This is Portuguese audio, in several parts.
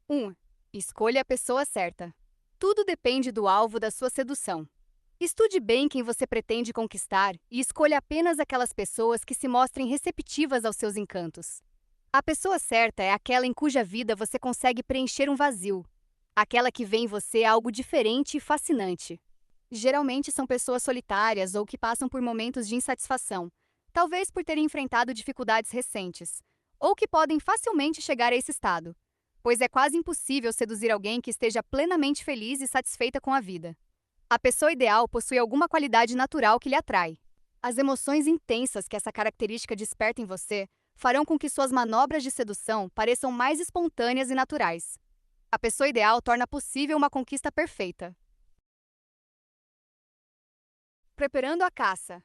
1. Escolha a pessoa certa. Tudo depende do alvo da sua sedução. Estude bem quem você pretende conquistar e escolha apenas aquelas pessoas que se mostrem receptivas aos seus encantos. A pessoa certa é aquela em cuja vida você consegue preencher um vazio. Aquela que vê em você algo diferente e fascinante. Geralmente são pessoas solitárias ou que passam por momentos de insatisfação, talvez por terem enfrentado dificuldades recentes, ou que podem facilmente chegar a esse estado, pois é quase impossível seduzir alguém que esteja plenamente feliz e satisfeita com a vida. A pessoa ideal possui alguma qualidade natural que lhe atrai. As emoções intensas que essa característica desperta em você farão com que suas manobras de sedução pareçam mais espontâneas e naturais. A pessoa ideal torna possível uma conquista perfeita. Preparando a caça.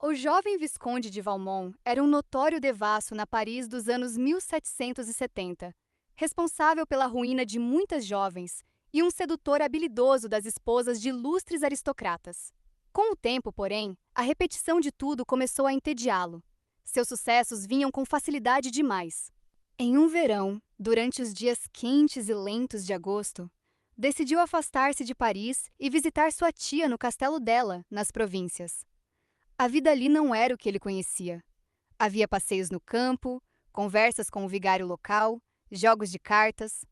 O jovem Visconde de Valmont era um notório devasso na Paris dos anos 1770, responsável pela ruína de muitas jovens e um sedutor habilidoso das esposas de ilustres aristocratas. Com o tempo, porém, a repetição de tudo começou a entediá-lo. Seus sucessos vinham com facilidade demais. Em um verão, durante os dias quentes e lentos de agosto, decidiu afastar-se de Paris e visitar sua tia no castelo dela, nas províncias. A vida ali não era o que ele conhecia. Havia passeios no campo, conversas com o vigário local, jogos de cartas.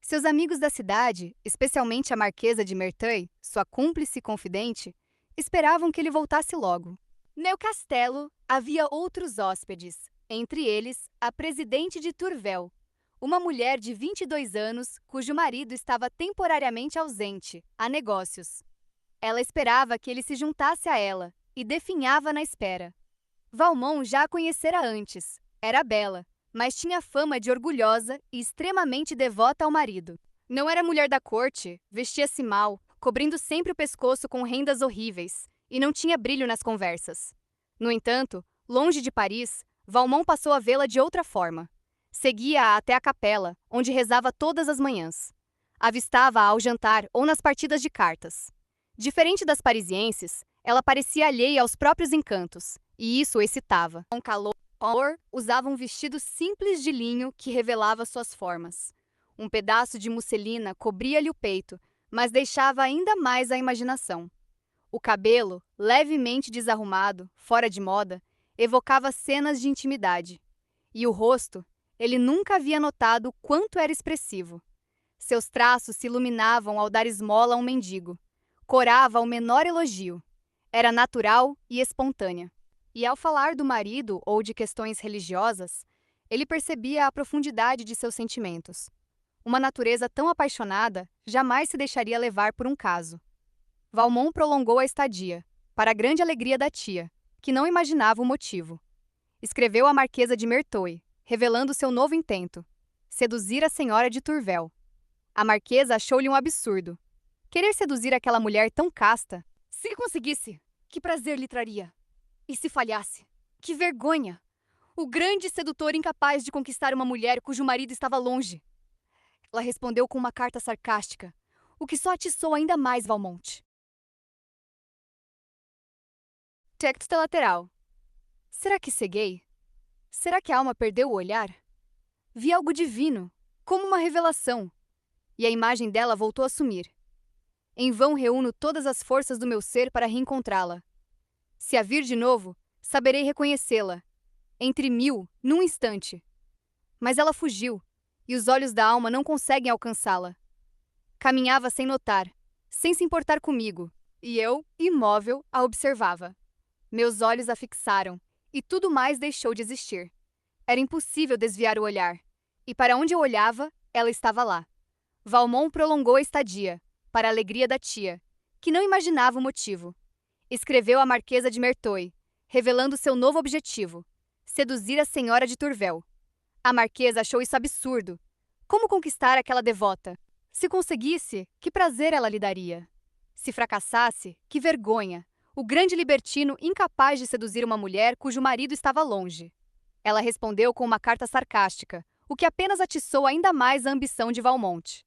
Seus amigos da cidade, especialmente a Marquesa de Merteuil, sua cúmplice e confidente, esperavam que ele voltasse logo. No castelo havia outros hóspedes, entre eles a presidente de Tourvel, uma mulher de 22 anos cujo marido estava temporariamente ausente, a negócios. Ela esperava que ele se juntasse a ela e definhava na espera. Valmont já a conhecera antes. Era bela, mas tinha fama de orgulhosa e extremamente devota ao marido. Não era mulher da corte, vestia-se mal, cobrindo sempre o pescoço com rendas horríveis, e não tinha brilho nas conversas. No entanto, longe de Paris, Valmont passou a vê-la de outra forma. Seguia-a até a capela, onde rezava todas as manhãs. Avistava-a ao jantar ou nas partidas de cartas. Diferente das parisienses, ela parecia alheia aos próprios encantos, e isso o excitava. Com calor, usava um vestido simples de linho que revelava suas formas. Um pedaço de musselina cobria-lhe o peito, mas deixava ainda mais a imaginação. O cabelo, levemente desarrumado, fora de moda, evocava cenas de intimidade. E o rosto, ele nunca havia notado quanto era expressivo. Seus traços se iluminavam ao dar esmola a um mendigo. Corava ao menor elogio. Era natural e espontânea. E ao falar do marido ou de questões religiosas, ele percebia a profundidade de seus sentimentos. Uma natureza tão apaixonada jamais se deixaria levar por um caso. Valmont prolongou a estadia, para a grande alegria da tia, que não imaginava o motivo. Escreveu à Marquesa de Merteuil, revelando seu novo intento: seduzir a senhora de Tourvel. A Marquesa achou-lhe um absurdo. Querer seduzir aquela mulher tão casta? Se conseguisse, que prazer lhe traria? E se falhasse? Que vergonha! O grande sedutor incapaz de conquistar uma mulher cujo marido estava longe. Ela respondeu com uma carta sarcástica, o que só atiçou ainda mais Valmont. Texto lateral. Será que ceguei? Será que a alma perdeu o olhar? Vi algo divino, como uma revelação, e a imagem dela voltou a sumir. Em vão reúno todas as forças do meu ser para reencontrá-la. Se a vir de novo, saberei reconhecê-la. Entre mil, num instante. Mas ela fugiu, e os olhos da alma não conseguem alcançá-la. Caminhava sem notar, sem se importar comigo, e eu, imóvel, a observava. Meus olhos a fixaram, e tudo mais deixou de existir. Era impossível desviar o olhar, e para onde eu olhava, ela estava lá. Valmont prolongou a estadia, para a alegria da tia, que não imaginava o motivo. Escreveu à Marquesa de Merteuil, revelando seu novo objetivo: seduzir a senhora de Tourvel. A Marquesa achou isso absurdo. Como conquistar aquela devota? Se conseguisse, que prazer ela lhe daria? Se fracassasse, que vergonha! O grande libertino incapaz de seduzir uma mulher cujo marido estava longe. Ela respondeu com uma carta sarcástica, o que apenas atiçou ainda mais a ambição de Valmont.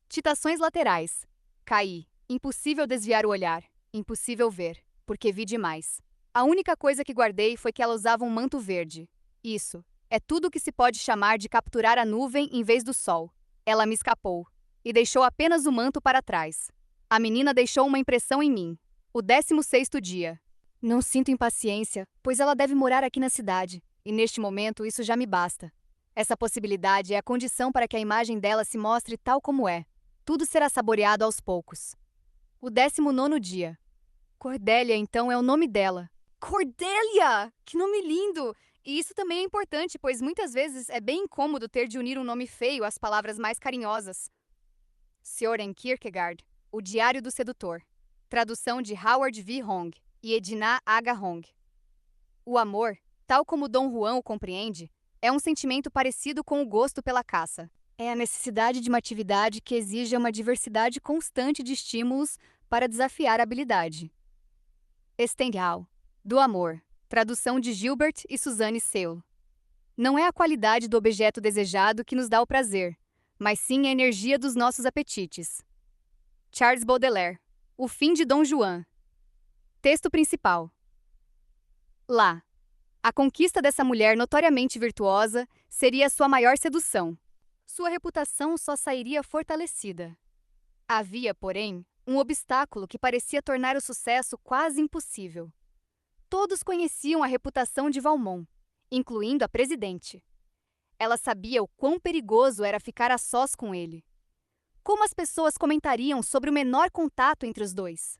Citações laterais. Caí. Impossível desviar o olhar. Impossível ver, porque vi demais. A única coisa que guardei foi que ela usava um manto verde. Isso. É tudo o que se pode chamar de capturar a nuvem em vez do sol. Ela me escapou e deixou apenas o manto para trás. A menina deixou uma impressão em mim. O 16º dia. Não sinto impaciência, pois ela deve morar aqui na cidade, e neste momento isso já me basta. Essa possibilidade é a condição para que a imagem dela se mostre tal como é. Tudo será saboreado aos poucos. O 19º dia. Cordélia, então, é o nome dela. Cordélia! Que nome lindo! E isso também é importante, pois muitas vezes é bem incômodo ter de unir um nome feio às palavras mais carinhosas. Søren Kierkegaard, O Diário do Sedutor. Tradução de Howard V. Hong e Edna H. Hong. O amor, tal como Dom Juan o compreende, é um sentimento parecido com o gosto pela caça. É a necessidade de uma atividade que exija uma diversidade constante de estímulos para desafiar a habilidade. Stendhal, do amor. Tradução de Gilbert e Suzanne Seul. Não é a qualidade do objeto desejado que nos dá o prazer, mas sim a energia dos nossos apetites. Charles Baudelaire, O Fim de Dom Juan. Texto principal. Lá. A conquista dessa mulher notoriamente virtuosa seria sua maior sedução. Sua reputação só sairia fortalecida. Havia, porém, um obstáculo que parecia tornar o sucesso quase impossível. Todos conheciam a reputação de Valmont, incluindo a presidente. Ela sabia o quão perigoso era ficar a sós com ele. Como as pessoas comentariam sobre o menor contato entre os dois?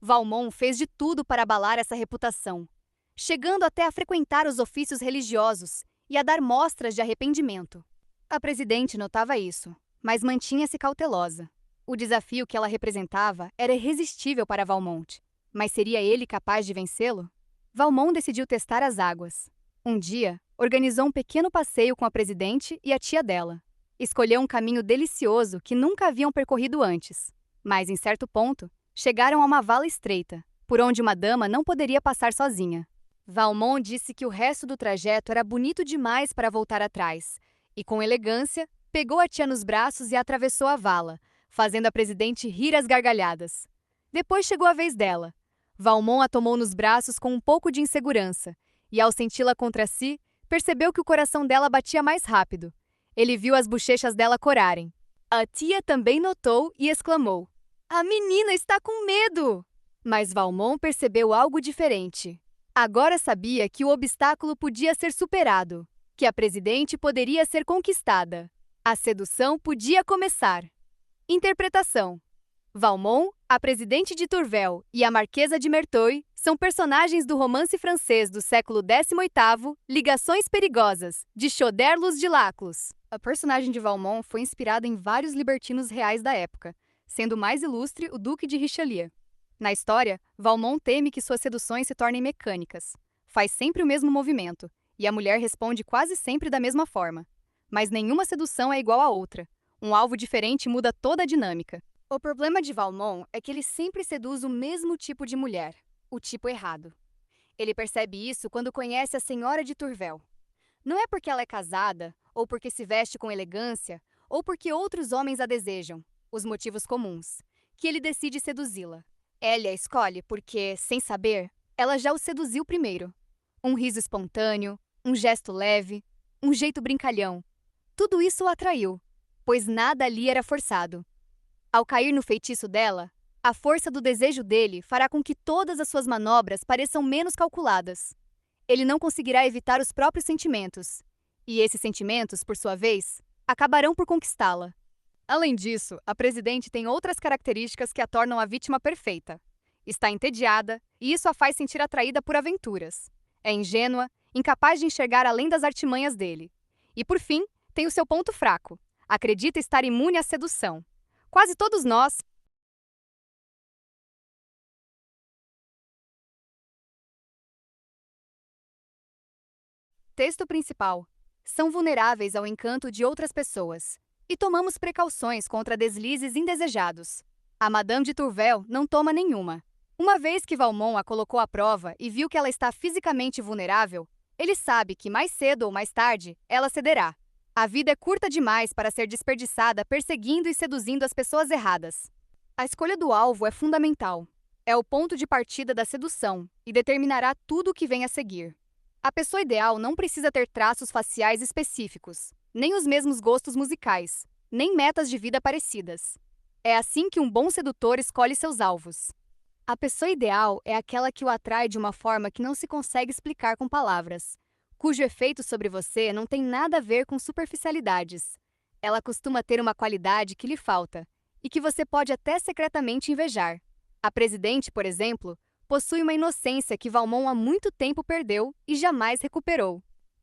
Valmont fez de tudo para abalar essa reputação, chegando até a frequentar os ofícios religiosos e a dar mostras de arrependimento. A presidente notava isso, mas mantinha-se cautelosa. O desafio que ela representava era irresistível para Valmont, mas seria ele capaz de vencê-lo? Valmont decidiu testar as águas. Um dia, organizou um pequeno passeio com a presidente e a tia dela. Escolheu um caminho delicioso que nunca haviam percorrido antes, mas, em certo ponto, chegaram a uma vala estreita, por onde uma dama não poderia passar sozinha. Valmont disse que o resto do trajeto era bonito demais para voltar atrás, e, com elegância, pegou a tia nos braços e atravessou a vala, fazendo a presidente rir às gargalhadas. Depois chegou a vez dela. Valmont a tomou nos braços com um pouco de insegurança, e ao senti-la contra si, percebeu que o coração dela batia mais rápido. Ele viu as bochechas dela corarem. A tia também notou e exclamou: "A menina está com medo!" Mas Valmont percebeu algo diferente. Agora sabia que o obstáculo podia ser superado, que a presidente poderia ser conquistada. A sedução podia começar. Interpretação. Valmont, a presidente de Tourvel e a marquesa de Merteuil são personagens do romance francês do século XVIII, Ligações Perigosas, de Choderlos de Laclos. A personagem de Valmont foi inspirada em vários libertinos reais da época, sendo o mais ilustre o Duque de Richelieu. Na história, Valmont teme que suas seduções se tornem mecânicas. Faz sempre o mesmo movimento, e a mulher responde quase sempre da mesma forma. Mas nenhuma sedução é igual à outra. Um alvo diferente muda toda a dinâmica. O problema de Valmont é que ele sempre seduz o mesmo tipo de mulher, o tipo errado. Ele percebe isso quando conhece a senhora de Tourvel. Não é porque ela é casada, ou porque se veste com elegância, ou porque outros homens a desejam, os motivos comuns, que ele decide seduzi-la. Ele a escolhe porque, sem saber, ela já o seduziu primeiro. Um riso espontâneo, um gesto leve, um jeito brincalhão. Tudo isso o atraiu, pois nada ali era forçado. Ao cair no feitiço dela, a força do desejo dele fará com que todas as suas manobras pareçam menos calculadas. Ele não conseguirá evitar os próprios sentimentos, e esses sentimentos, por sua vez, acabarão por conquistá-la. Além disso, a presidente tem outras características que a tornam a vítima perfeita. Está entediada, e isso a faz sentir atraída por aventuras. É ingênua, incapaz de enxergar além das artimanhas dele. E, por fim, tem o seu ponto fraco. Acredita estar imune à sedução. Quase todos nós. Texto principal. São vulneráveis ao encanto de outras pessoas. E tomamos precauções contra deslizes indesejados. A Madame de Tourvel não toma nenhuma. Uma vez que Valmont a colocou à prova e viu que ela está fisicamente vulnerável, ele sabe que mais cedo ou mais tarde ela cederá. A vida é curta demais para ser desperdiçada perseguindo e seduzindo as pessoas erradas. A escolha do alvo é fundamental. É o ponto de partida da sedução e determinará tudo o que vem a seguir. A pessoa ideal não precisa ter traços faciais específicos, nem os mesmos gostos musicais, nem metas de vida parecidas. É assim que um bom sedutor escolhe seus alvos. A pessoa ideal é aquela que o atrai de uma forma que não se consegue explicar com palavras, cujo efeito sobre você não tem nada a ver com superficialidades. Ela costuma ter uma qualidade que lhe falta e que você pode até secretamente invejar. A presidente, por exemplo, possui uma inocência que Valmont há muito tempo perdeu e jamais recuperou.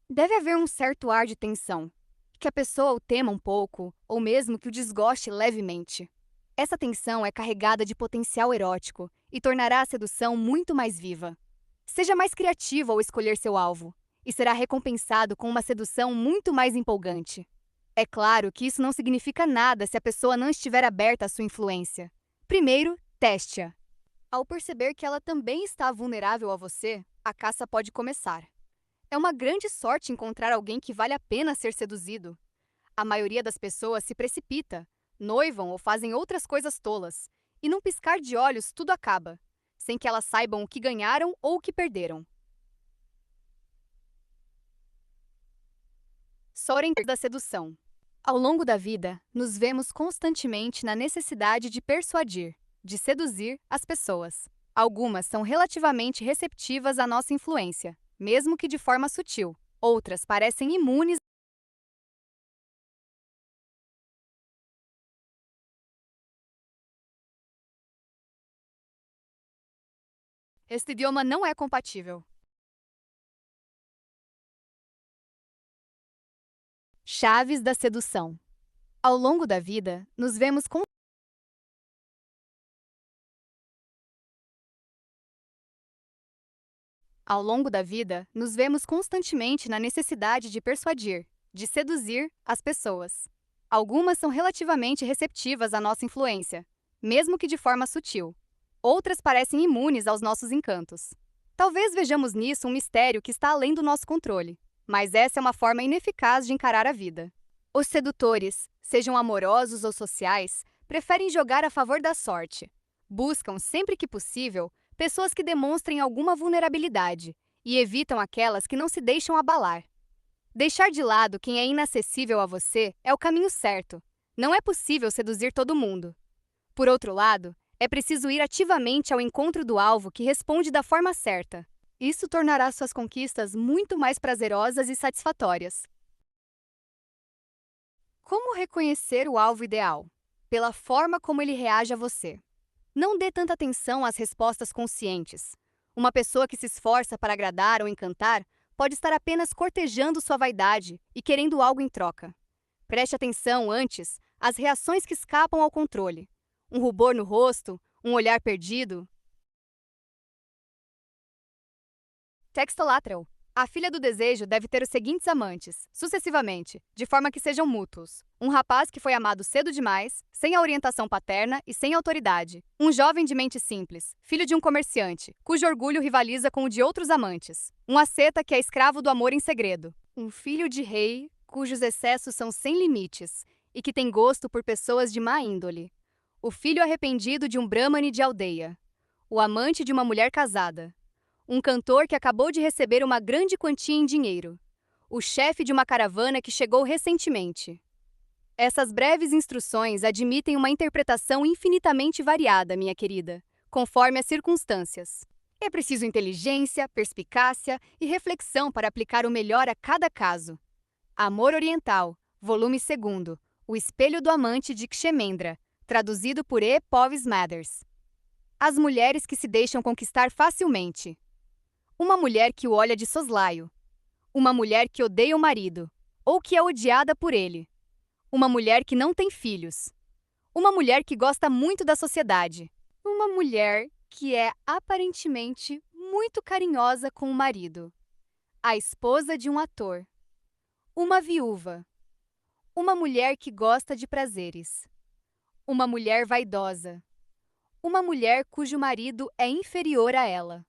Deve haver um certo ar de tensão, que a pessoa o tema um pouco, ou mesmo que o desgoste levemente. Essa tensão é carregada de potencial erótico e tornará a sedução muito mais viva. Seja mais criativo ao escolher seu alvo, e será recompensado com uma sedução muito mais empolgante. É claro que isso não significa nada se a pessoa não estiver aberta à sua influência. Primeiro, teste-a. Ao perceber que ela também está vulnerável a você, a caça pode começar. É uma grande sorte encontrar alguém que vale a pena ser seduzido. A maioria das pessoas se precipita, noivam ou fazem outras coisas tolas, e num piscar de olhos tudo acaba, sem que elas saibam o que ganharam ou o que perderam. Soren da sedução. Ao longo da vida, nos vemos constantemente na necessidade de persuadir, de seduzir as pessoas. Algumas são relativamente receptivas à nossa influência, mesmo que de forma sutil. Outras parecem imunes. Este idioma não é compatível. Chaves da sedução. Ao longo da vida, nos vemos Ao longo da vida, nos vemos constantemente na necessidade de persuadir, de seduzir as pessoas. Algumas são relativamente receptivas à nossa influência, mesmo que de forma sutil. Outras parecem imunes aos nossos encantos. Talvez vejamos nisso um mistério que está além do nosso controle, mas essa é uma forma ineficaz de encarar a vida. Os sedutores, sejam amorosos ou sociais, preferem jogar a favor da sorte. Buscam, sempre que possível, pessoas que demonstrem alguma vulnerabilidade e evitam aquelas que não se deixam abalar. Deixar de lado quem é inacessível a você é o caminho certo. Não é possível seduzir todo mundo. Por outro lado, é preciso ir ativamente ao encontro do alvo que responde da forma certa. Isso tornará suas conquistas muito mais prazerosas e satisfatórias. Como reconhecer o alvo ideal? Pela forma como ele reage a você. Não dê tanta atenção às respostas conscientes. Uma pessoa que se esforça para agradar ou encantar pode estar apenas cortejando sua vaidade e querendo algo em troca. Preste atenção, antes, às reações que escapam ao controle. Um rubor no rosto, um olhar perdido. Texto lateral. A filha do desejo deve ter os seguintes amantes, sucessivamente, de forma que sejam mútuos. Um rapaz que foi amado cedo demais, sem a orientação paterna e sem autoridade. Um jovem de mente simples, filho de um comerciante, cujo orgulho rivaliza com o de outros amantes. Um asceta que é escravo do amor em segredo. Um filho de rei, cujos excessos são sem limites e que tem gosto por pessoas de má índole. O filho arrependido de um brahmane de aldeia. O amante de uma mulher casada. Um cantor que acabou de receber uma grande quantia em dinheiro. O chefe de uma caravana que chegou recentemente. Essas breves instruções admitem uma interpretação infinitamente variada, minha querida, conforme as circunstâncias. É preciso inteligência, perspicácia e reflexão para aplicar o melhor a cada caso. Amor Oriental, volume 2º, O Espelho do Amante de Kshemendra, traduzido por E. Poves Mathers. As mulheres que se deixam conquistar facilmente. Uma mulher que o olha de soslaio. Uma mulher que odeia o marido, ou que é odiada por ele. Uma mulher que não tem filhos. Uma mulher que gosta muito da sociedade. Uma mulher que é aparentemente muito carinhosa com o marido. A esposa de um ator. Uma viúva. Uma mulher que gosta de prazeres. Uma mulher vaidosa. Uma mulher cujo marido é inferior a ela.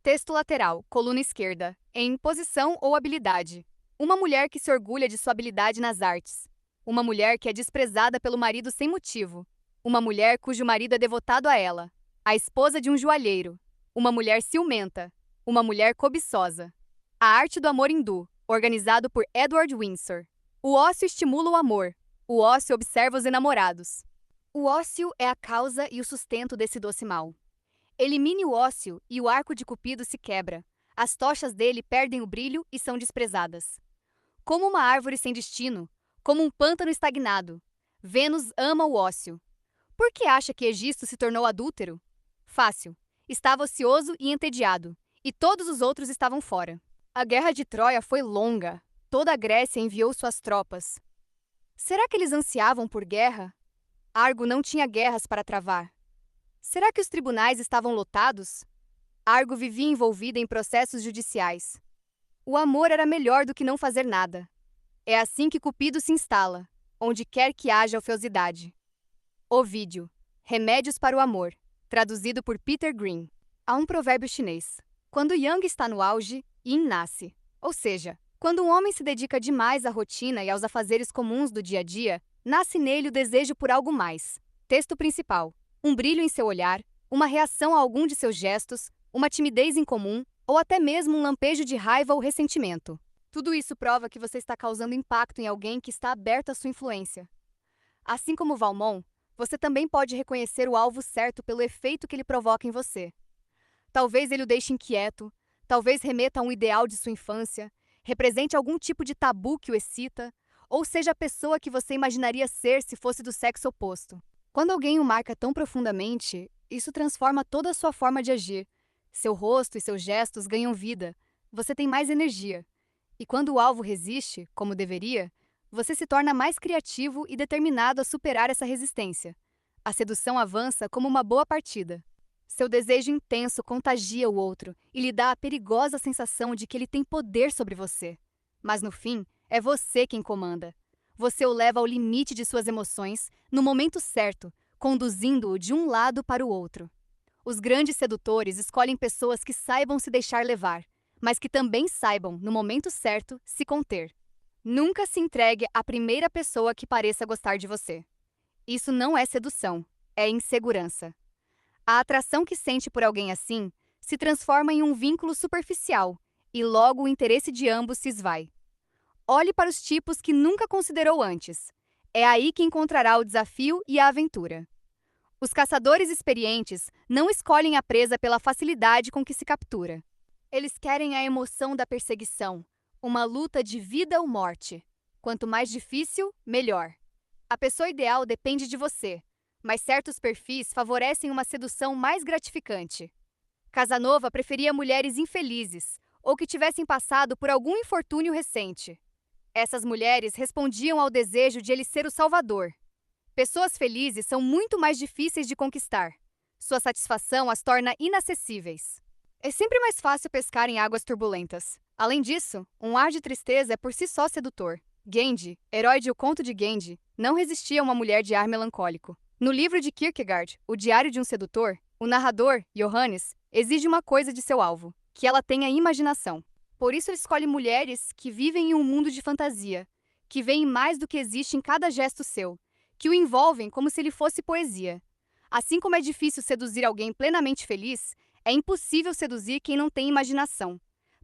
Texto lateral, coluna esquerda, em posição ou habilidade. Uma mulher que se orgulha de sua habilidade nas artes. Uma mulher que é desprezada pelo marido sem motivo. Uma mulher cujo marido é devotado a ela. a esposa de um joalheiro, uma mulher ciumenta, uma mulher cobiçosa. A arte do amor hindu, organizado por Edward Windsor. O ócio estimula o amor. O ócio observa os enamorados. O ócio é a causa e o sustento desse doce mal. Elimine o ócio e o arco de Cupido se quebra. As tochas dele perdem o brilho e são desprezadas. Como uma árvore sem destino, como um pântano estagnado, Vênus ama o ócio. Por que acha que Egisto se tornou adúltero? Fácil. Estava ocioso e entediado, e todos os outros estavam fora. A guerra de Troia foi longa. Toda a Grécia enviou suas tropas. Será que eles ansiavam por guerra? Argo não tinha guerras para travar. Será que os tribunais estavam lotados? Argo vivia envolvida em processos judiciais. O amor era melhor do que não fazer nada. É assim que Cupido se instala, onde quer que haja ofiosidade. Ovídio, Remédios para o Amor, traduzido por Peter Green. Há um provérbio chinês: quando Yang está no auge, Yin nasce. Ou seja, quando um homem se dedica demais à rotina e aos afazeres comuns do dia a dia, nasce nele o desejo por algo mais. Texto principal: um brilho em seu olhar, uma reação a algum de seus gestos, uma timidez incomum, ou até mesmo um lampejo de raiva ou ressentimento. Tudo isso prova que você está causando impacto em alguém que está aberto à sua influência. Assim como Valmont, você também pode reconhecer o alvo certo pelo efeito que ele provoca em você. Talvez ele o deixe inquieto, talvez remeta a um ideal de sua infância, represente algum tipo de tabu que o excita, ou seja a pessoa que você imaginaria ser se fosse do sexo oposto. Quando alguém o marca tão profundamente, isso transforma toda a sua forma de agir. Seu rosto e seus gestos ganham vida, você tem mais energia. E quando o alvo resiste, como deveria, você se torna mais criativo e determinado a superar essa resistência. A sedução avança como uma boa partida. Seu desejo intenso contagia o outro e lhe dá a perigosa sensação de que ele tem poder sobre você. Mas no fim, é você quem comanda. Você o leva ao limite de suas emoções, no momento certo, conduzindo-o de um lado para o outro. Os grandes sedutores escolhem pessoas que saibam se deixar levar, mas que também saibam, no momento certo, se conter. Nunca se entregue à primeira pessoa que pareça gostar de você. Isso não é sedução, é insegurança. A atração que sente por alguém assim se transforma em um vínculo superficial e logo o interesse de ambos se esvai. Olhe para os tipos que nunca considerou antes. É aí que encontrará o desafio e a aventura. Os caçadores experientes não escolhem a presa pela facilidade com que se captura. Eles querem a emoção da perseguição, uma luta de vida ou morte. Quanto mais difícil, melhor. A pessoa ideal depende de você, mas certos perfis favorecem uma sedução mais gratificante. Casanova preferia mulheres infelizes ou que tivessem passado por algum infortúnio recente. Essas mulheres respondiam ao desejo de ele ser o salvador. Pessoas felizes são muito mais difíceis de conquistar. Sua satisfação as torna inacessíveis. É sempre mais fácil pescar em águas turbulentas. Além disso, um ar de tristeza é por si só sedutor. Genji, herói de O Conto de Genji, não resistia a uma mulher de ar melancólico. No livro de Kierkegaard, O Diário de um Sedutor, o narrador, Johannes, exige uma coisa de seu alvo: que ela tenha imaginação. Por isso ele escolhe mulheres que vivem em um mundo de fantasia, que veem mais do que existe em cada gesto seu, que o envolvem como se ele fosse poesia. Assim como é difícil seduzir alguém plenamente feliz, é impossível seduzir quem não tem imaginação.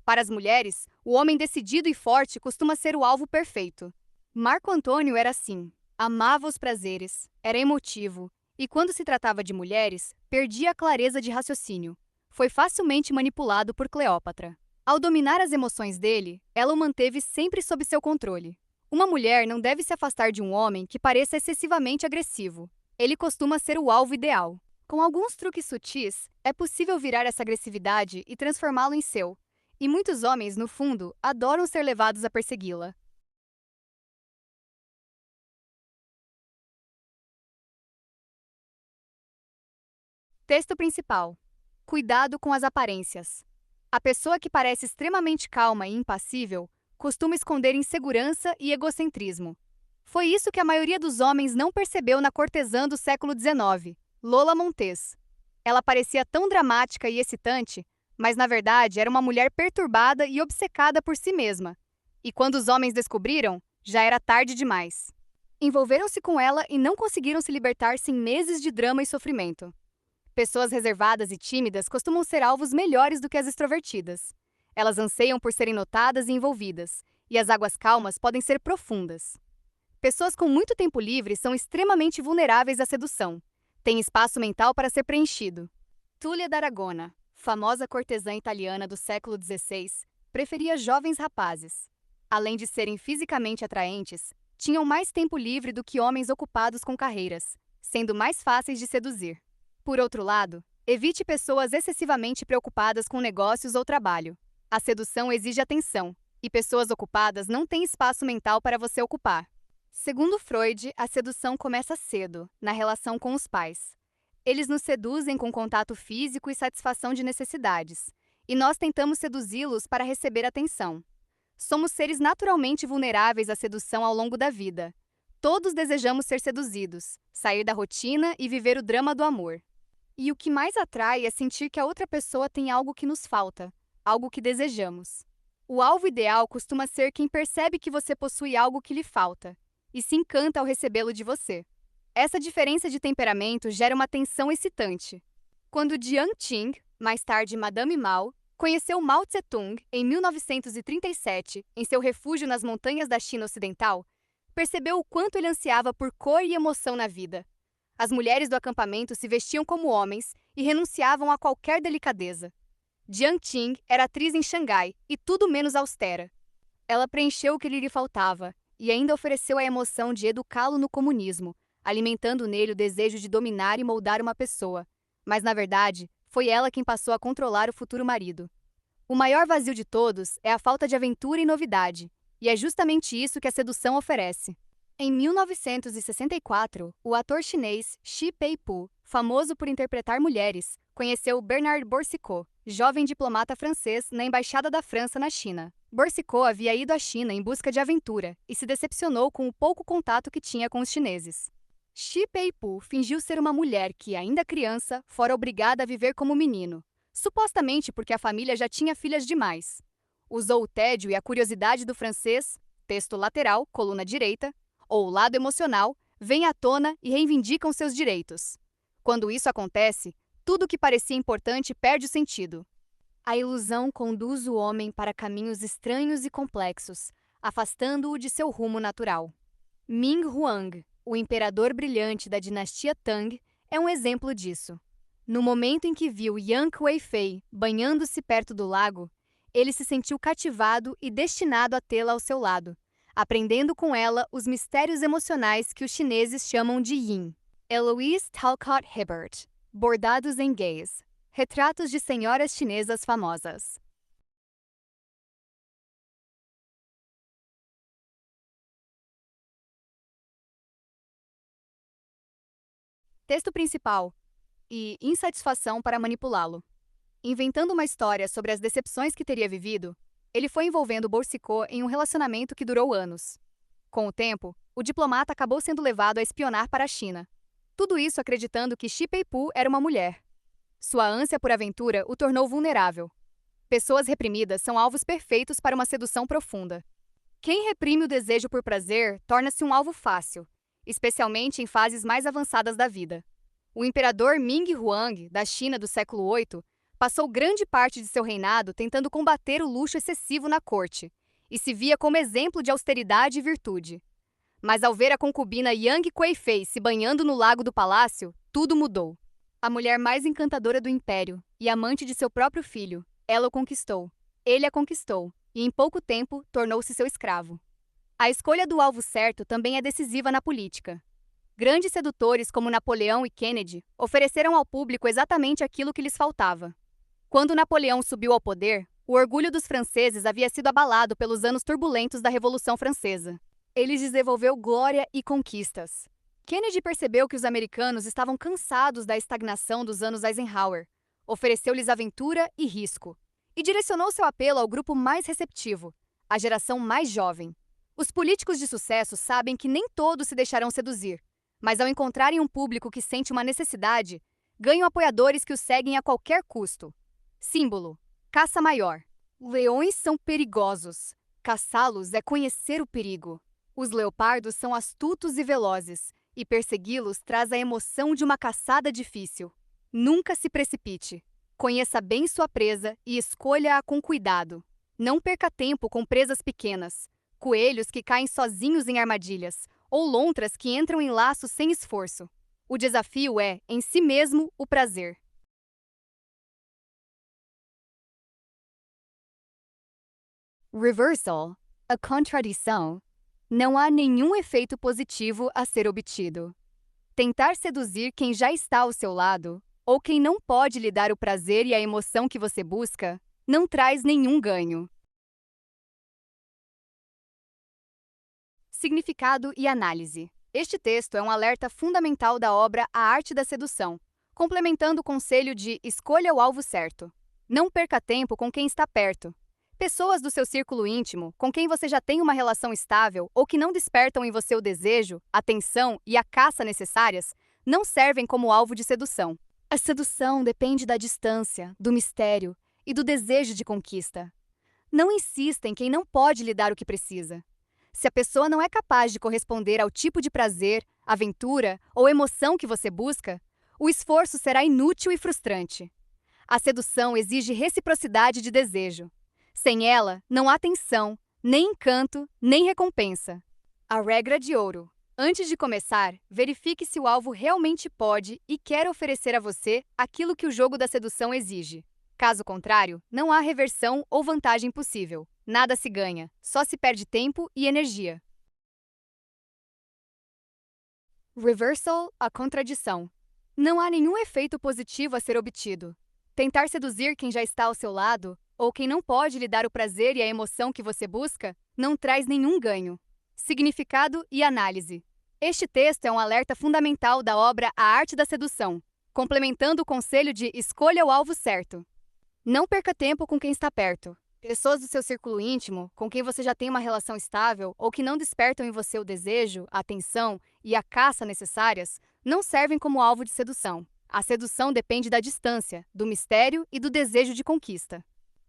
Para as mulheres, o homem decidido e forte costuma ser o alvo perfeito. Marco Antônio era assim. Amava os prazeres, era emotivo, e quando se tratava de mulheres, perdia a clareza de raciocínio. Foi facilmente manipulado por Cleópatra. Ao dominar as emoções dele, ela o manteve sempre sob seu controle. Uma mulher não deve se afastar de um homem que pareça excessivamente agressivo. Ele costuma ser o alvo ideal. Com alguns truques sutis, é possível virar essa agressividade e transformá-lo em seu. E muitos homens, no fundo, adoram ser levados a persegui-la. Texto principal. Cuidado com as aparências. A pessoa que parece extremamente calma e impassível costuma esconder insegurança e egocentrismo. Foi isso que a maioria dos homens não percebeu na cortesã do século XIX, Lola Montez. Ela parecia tão dramática e excitante, mas na verdade era uma mulher perturbada e obcecada por si mesma. E quando os homens descobriram, já era tarde demais. Envolveram-se com ela e não conseguiram se libertar sem meses de drama e sofrimento. Pessoas reservadas e tímidas costumam ser alvos melhores do que as extrovertidas. Elas anseiam por serem notadas e envolvidas, e as águas calmas podem ser profundas. Pessoas com muito tempo livre são extremamente vulneráveis à sedução. Têm espaço mental para ser preenchido. Tullia d'Aragona, famosa cortesã italiana do século XVI, preferia jovens rapazes. Além de serem fisicamente atraentes, tinham mais tempo livre do que homens ocupados com carreiras, sendo mais fáceis de seduzir. Por outro lado, evite pessoas excessivamente preocupadas com negócios ou trabalho. A sedução exige atenção, e pessoas ocupadas não têm espaço mental para você ocupar. Segundo Freud, a sedução começa cedo, na relação com os pais. Eles nos seduzem com contato físico e satisfação de necessidades, e nós tentamos seduzi-los para receber atenção. Somos seres naturalmente vulneráveis à sedução ao longo da vida. Todos desejamos ser seduzidos, sair da rotina e viver o drama do amor. E o que mais atrai é sentir que a outra pessoa tem algo que nos falta, algo que desejamos. O alvo ideal costuma ser quem percebe que você possui algo que lhe falta, e se encanta ao recebê-lo de você. Essa diferença de temperamento gera uma tensão excitante. Quando Jiang Qing, mais tarde Madame Mao, conheceu Mao Tse-tung em 1937, em seu refúgio nas montanhas da China Ocidental, percebeu o quanto ele ansiava por cor e emoção na vida. As mulheres do acampamento se vestiam como homens e renunciavam a qualquer delicadeza. Jiang Qing era atriz em Xangai e tudo menos austera. Ela preencheu o que lhe faltava e ainda ofereceu a emoção de educá-lo no comunismo, alimentando nele o desejo de dominar e moldar uma pessoa. Mas, na verdade, foi ela quem passou a controlar o futuro marido. O maior vazio de todos é a falta de aventura e novidade, e é justamente isso que a sedução oferece. Em 1964, o ator chinês Xi Pei-pu, famoso por interpretar mulheres, conheceu Bernard Borsicot, jovem diplomata francês na Embaixada da França na China. Borsicot havia ido à China em busca de aventura e se decepcionou com o pouco contato que tinha com os chineses. Xi Pei-pu fingiu ser uma mulher que, ainda criança, fora obrigada a viver como menino, supostamente porque a família já tinha filhas demais. Usou o tédio e a curiosidade do francês, texto lateral, coluna direita, ou lado emocional, vem à tona e reivindicam seus direitos. Quando isso acontece, tudo o que parecia importante perde o sentido. A ilusão conduz o homem para caminhos estranhos e complexos, afastando-o de seu rumo natural. Ming Huang, o imperador brilhante da dinastia Tang, é um exemplo disso. No momento em que viu Yang Weifei banhando-se perto do lago, ele se sentiu cativado e destinado a tê-la ao seu lado, aprendendo com ela os mistérios emocionais que os chineses chamam de Yin. Eloise Talcott Hibbert, Bordados em Gaze. Retratos de senhoras chinesas famosas. Texto principal. E insatisfação para manipulá-lo. Inventando uma história sobre as decepções que teria vivido, ele foi envolvendo Borsicot em um relacionamento que durou anos. Com o tempo, o diplomata acabou sendo levado a espionar para a China. Tudo isso acreditando que Xi Pei-pu era uma mulher. Sua ânsia por aventura o tornou vulnerável. Pessoas reprimidas são alvos perfeitos para uma sedução profunda. Quem reprime o desejo por prazer torna-se um alvo fácil, especialmente em fases mais avançadas da vida. O imperador Ming Huang, da China do século VIII, passou grande parte de seu reinado tentando combater o luxo excessivo na corte, e se via como exemplo de austeridade e virtude. Mas ao ver a concubina Yang Weifei se banhando no lago do palácio, tudo mudou. A mulher mais encantadora do império e amante de seu próprio filho, ela o conquistou. Ele a conquistou, e em pouco tempo tornou-se seu escravo. A escolha do alvo certo também é decisiva na política. Grandes sedutores como Napoleão e Kennedy ofereceram ao público exatamente aquilo que lhes faltava. Quando Napoleão subiu ao poder, o orgulho dos franceses havia sido abalado pelos anos turbulentos da Revolução Francesa. Ele lhes devolveu glória e conquistas. Kennedy percebeu que os americanos estavam cansados da estagnação dos anos Eisenhower, ofereceu-lhes aventura e risco, e direcionou seu apelo ao grupo mais receptivo, a geração mais jovem. Os políticos de sucesso sabem que nem todos se deixarão seduzir, mas ao encontrarem um público que sente uma necessidade, ganham apoiadores que os seguem a qualquer custo. Símbolo: caça maior. Leões são perigosos. Caçá-los é conhecer o perigo. Os leopardos são astutos e velozes, e persegui-los traz a emoção de uma caçada difícil. Nunca se precipite. Conheça bem sua presa e escolha-a com cuidado. Não perca tempo com presas pequenas, coelhos que caem sozinhos em armadilhas, ou lontras que entram em laços sem esforço. O desafio é, em si mesmo, o prazer. Reversal, a contradição. Não há nenhum efeito positivo a ser obtido. Tentar seduzir quem já está ao seu lado, ou quem não pode lhe dar o prazer e a emoção que você busca, não traz nenhum ganho. Significado e análise. Este texto é um alerta fundamental da obra A Arte da Sedução, complementando o conselho de escolha o alvo certo. Não perca tempo com quem está perto. Pessoas do seu círculo íntimo, com quem você já tem uma relação estável ou que não despertam em você o desejo, atenção e a caça necessárias, não servem como alvo de sedução. A sedução depende da distância, do mistério e do desejo de conquista. Não insista em quem não pode lhe dar o que precisa. Se a pessoa não é capaz de corresponder ao tipo de prazer, aventura ou emoção que você busca, o esforço será inútil e frustrante. A sedução exige reciprocidade de desejo. Sem ela, não há tensão, nem encanto, nem recompensa. A regra de ouro. Antes de começar, verifique se o alvo realmente pode e quer oferecer a você aquilo que o jogo da sedução exige. Caso contrário, não há reversão ou vantagem possível. Nada se ganha, só se perde tempo e energia. Reversal, a contradição. Não há nenhum efeito positivo a ser obtido. Tentar seduzir quem já está ao seu lado, ou quem não pode lhe dar o prazer e a emoção que você busca, não traz nenhum ganho. Significado e análise. Este texto é um alerta fundamental da obra A Arte da Sedução, complementando o conselho de escolha o alvo certo. Não perca tempo com quem está perto. Pessoas do seu círculo íntimo, com quem você já tem uma relação estável ou que não despertam em você o desejo, a atenção e a caça necessárias, não servem como alvo de sedução. A sedução depende da distância, do mistério e do desejo de conquista.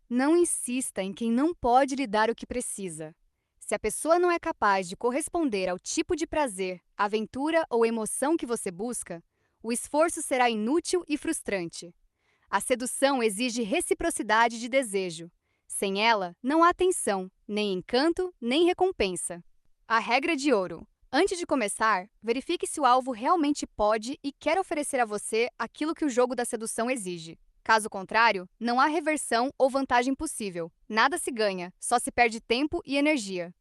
Não insista em quem não pode lhe dar o que precisa. Se a pessoa não é capaz de corresponder ao tipo de prazer, aventura ou emoção que você busca, o esforço será inútil e frustrante. A sedução exige reciprocidade de desejo. Sem ela, não há tensão, nem encanto, nem recompensa. A regra de ouro. Antes de começar, verifique se o alvo realmente pode e quer oferecer a você aquilo que o jogo da sedução exige. Caso contrário, não há reversão ou vantagem possível. Nada se ganha, só se perde tempo e energia.